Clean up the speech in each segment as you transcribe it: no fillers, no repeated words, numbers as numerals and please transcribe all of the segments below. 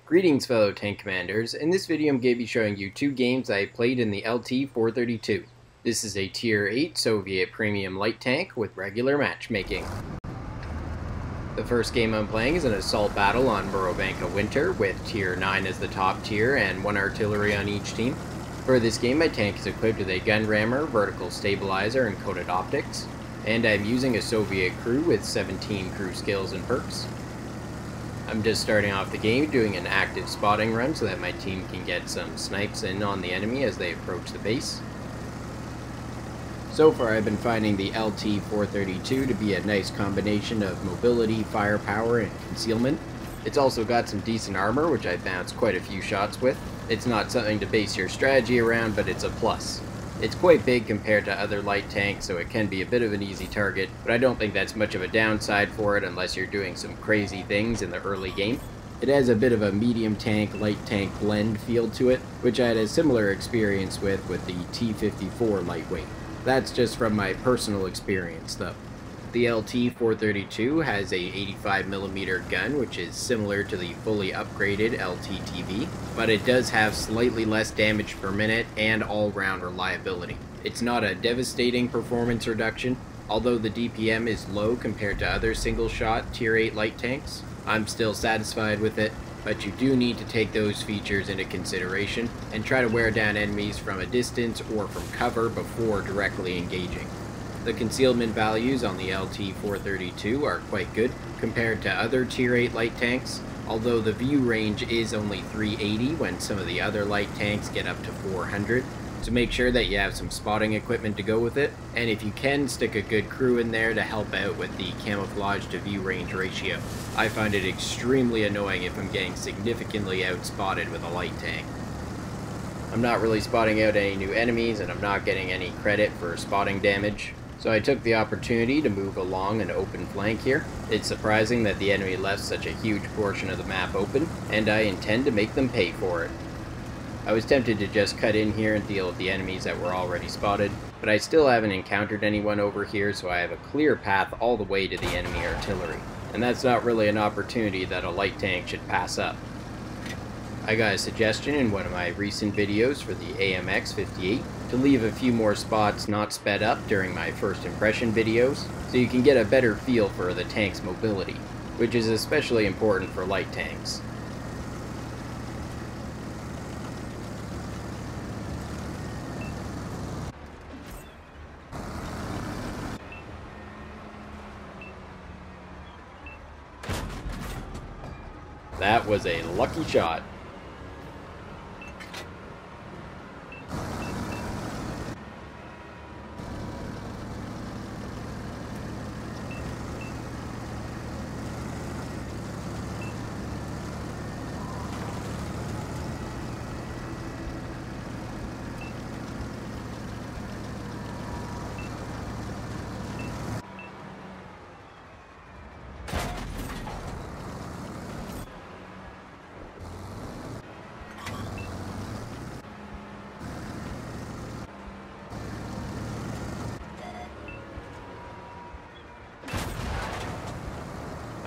Greetings fellow tank commanders. In this video I'm going to be showing you two games I played in the LT-432. This is a tier 8 Soviet premium light tank with regular matchmaking. The first game I'm playing is an assault battle on Murovanka Winter with tier 9 as the top tier and 1 artillery on each team. For this game my tank is equipped with a gun rammer, vertical stabilizer, and coated optics, and I'm using a Soviet crew with 17 crew skills and perks. I'm just starting off the game doing an active spotting run so that my team can get some snipes in on the enemy as they approach the base. So far I've been finding the LT-432 to be a nice combination of mobility, firepower, and concealment. It's also got some decent armor, which I bounced quite a few shots with. It's not something to base your strategy around, but it's a plus. It's quite big compared to other light tanks, so it can be a bit of an easy target, but I don't think that's much of a downside for it unless you're doing some crazy things in the early game. It has a bit of a medium tank, light tank blend feel to it, which I had a similar experience with the T-54 lightweight. That's just from my personal experience though. The LT-432 has a 85mm gun, which is similar to the fully upgraded LT-TV, but it does have slightly less damage per minute and all-round reliability. It's not a devastating performance reduction, although the DPM is low compared to other single-shot Tier 8 light tanks. I'm still satisfied with it, but you do need to take those features into consideration and try to wear down enemies from a distance or from cover before directly engaging. The concealment values on the LT-432 are quite good compared to other Tier 8 light tanks, although the view range is only 380 when some of the other light tanks get up to 400, so make sure that you have some spotting equipment to go with it, and if you can, stick a good crew in there to help out with the camouflage to view range ratio. I find it extremely annoying if I'm getting significantly outspotted with a light tank. I'm not really spotting out any new enemies, and I'm not getting any credit for spotting damage. So I took the opportunity to move along an open flank here. It's surprising that the enemy left such a huge portion of the map open, and I intend to make them pay for it. I was tempted to just cut in here and deal with the enemies that were already spotted, but I still haven't encountered anyone over here, so I have a clear path all the way to the enemy artillery. And that's not really an opportunity that a light tank should pass up. I got a suggestion in one of my recent videos for the AMX-58 to leave a few more spots not sped up during my first impression videos, so you can get a better feel for the tank's mobility, which is especially important for light tanks. That was a lucky shot.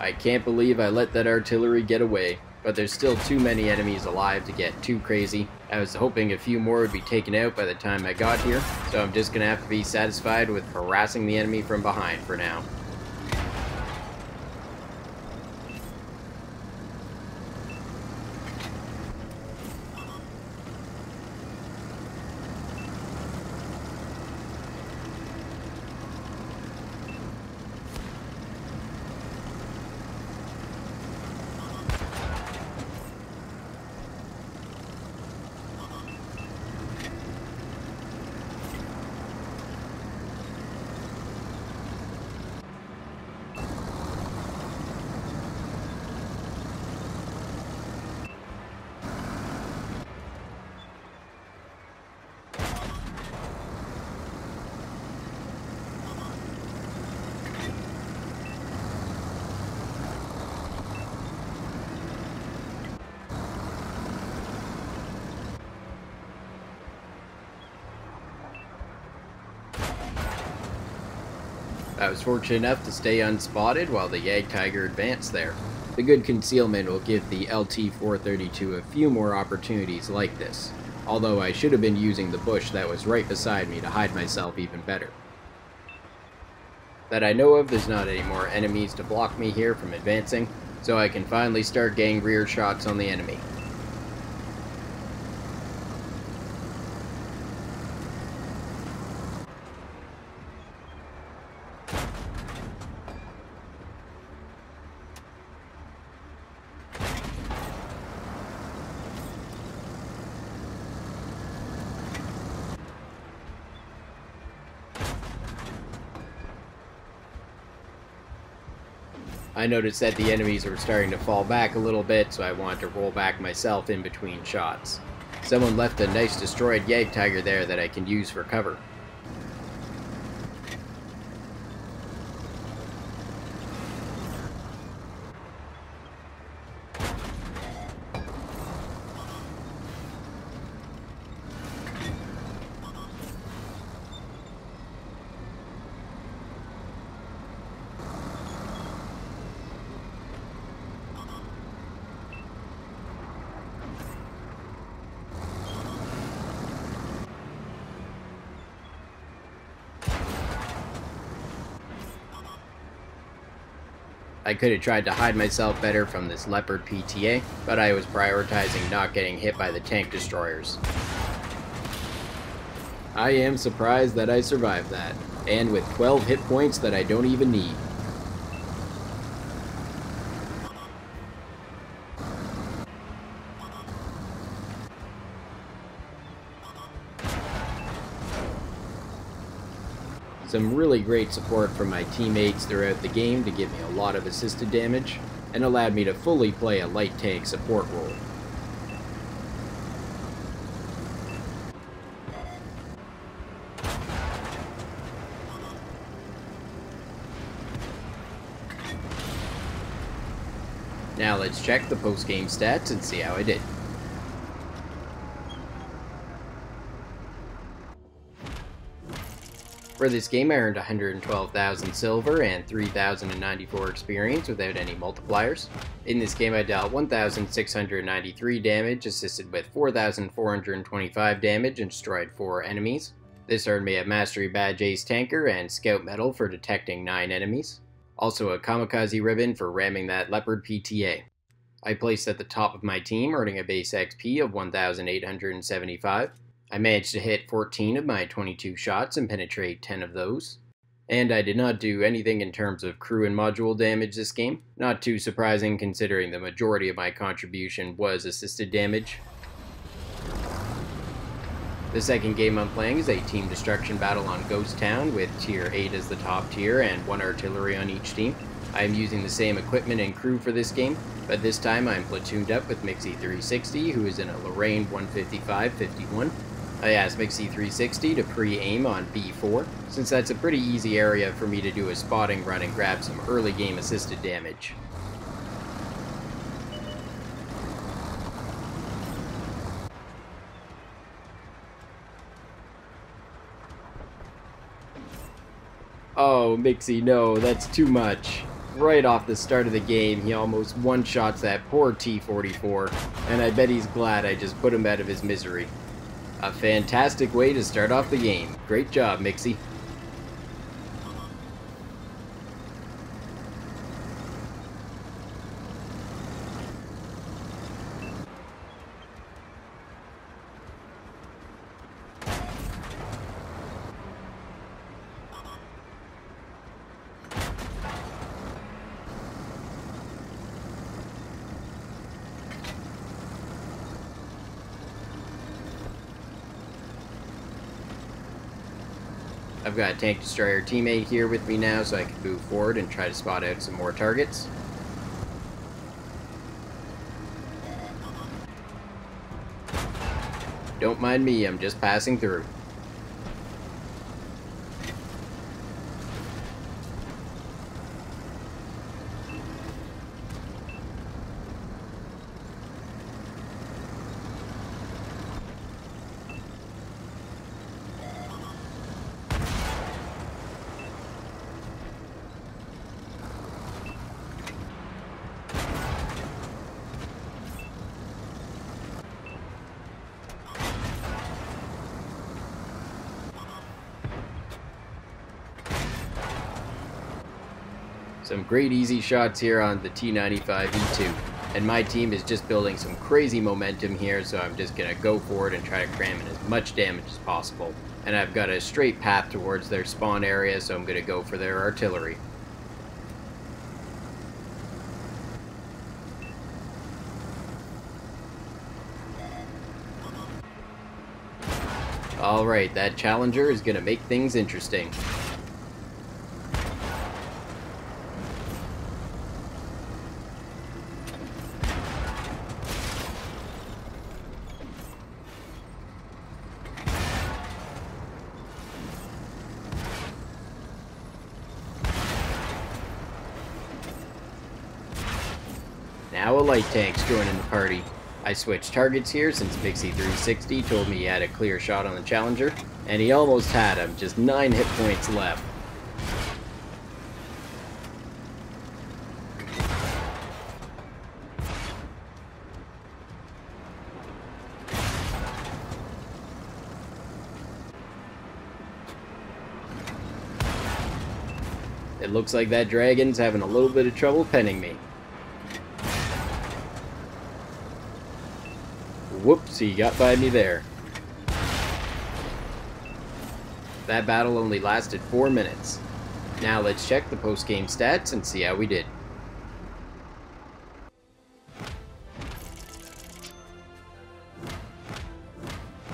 I can't believe I let that artillery get away, but there's still too many enemies alive to get too crazy. I was hoping a few more would be taken out by the time I got here, so I'm just gonna have to be satisfied with harassing the enemy from behind for now. I was fortunate enough to stay unspotted while the Jagdtiger advanced there. The good concealment will give the LT-432 a few more opportunities like this, although I should have been using the bush that was right beside me to hide myself even better. That I know of, there's not any more enemies to block me here from advancing, so I can finally start getting rear shots on the enemy. I noticed that the enemies were starting to fall back a little bit, so I wanted to roll back myself in between shots. Someone left a nice destroyed Jagdtiger there that I can use for cover. I could have tried to hide myself better from this Leopard PTA, but I was prioritizing not getting hit by the tank destroyers. I am surprised that I survived that, and with 12 hit points that I don't even need. Some really great support from my teammates throughout the game to give me a lot of assisted damage, and allowed me to fully play a light tank support role. Now let's check the post-game stats and see how I did. For this game I earned 112,000 silver and 3,094 experience without any multipliers. In this game I dealt 1,693 damage, assisted with 4,425 damage and destroyed 4 enemies. This earned me a Mastery Badge Ace Tanker and Scout Medal for detecting 9 enemies. Also a Kamikaze Ribbon for ramming that Leopard PTA. I placed at the top of my team, earning a base XP of 1,875. I managed to hit 14 of my 22 shots and penetrate 10 of those. And I did not do anything in terms of crew and module damage this game. Not too surprising considering the majority of my contribution was assisted damage. The second game I'm playing is a team destruction battle on Ghost Town with tier 8 as the top tier and 1 artillery on each team. I am using the same equipment and crew for this game, but this time I'm platooned up with Mixie360, who is in a Lorraine 155-51. I asked Mixie360 to pre-aim on B4, since that's a pretty easy area for me to do a spotting run and grab some early game assisted damage. Oh, Mixie, no, that's too much. Right off the start of the game, he almost one-shots that poor T-44, and I bet he's glad I just put him out of his misery. A fantastic way to start off the game. Great job, Mixie. I've got a tank destroyer teammate here with me now, so I can move forward and try to spot out some more targets. Don't mind me, I'm just passing through. Some great easy shots here on the T95E2. And my team is just building some crazy momentum here, so I'm just going to go for it and try to cram in as much damage as possible. And I've got a straight path towards their spawn area, so I'm going to go for their artillery. Alright, that Challenger is going to make things interesting. Now a light tank's joining the party. I switched targets here since Pixie360 told me he had a clear shot on the Challenger, and he almost had him, just 9 hit points left. It looks like that Dragon's having a little bit of trouble penning me. Whoops, he got by me there. That battle only lasted 4 minutes. Now let's check the post-game stats and see how we did.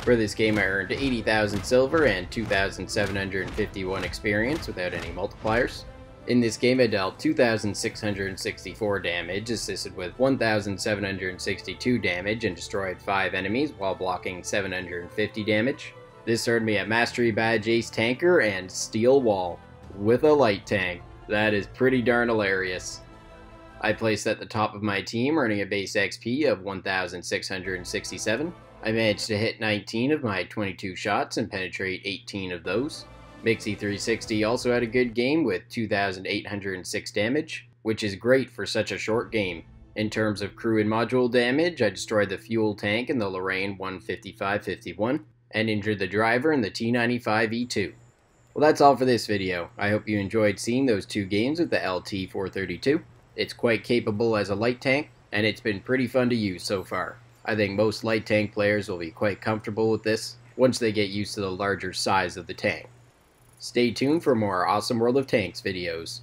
For this game I earned 80,000 silver and 2,751 experience without any multipliers. In this game I dealt 2,664 damage, assisted with 1,762 damage, and destroyed 5 enemies while blocking 750 damage. This earned me a Mastery Badge Ace Tanker and Steel Wall, with a light tank. That is pretty darn hilarious. I placed at the top of my team, earning a base XP of 1,667. I managed to hit 19 of my 22 shots and penetrate 18 of those. Pixie360 also had a good game with 2,806 damage, which is great for such a short game. In terms of crew and module damage, I destroyed the fuel tank in the Lorraine 155-51 and injured the driver in the T95E2. Well, that's all for this video. I hope you enjoyed seeing those 2 games with the LT-432. It's quite capable as a light tank, and it's been pretty fun to use so far. I think most light tank players will be quite comfortable with this once they get used to the larger size of the tank. Stay tuned for more awesome World of Tanks videos.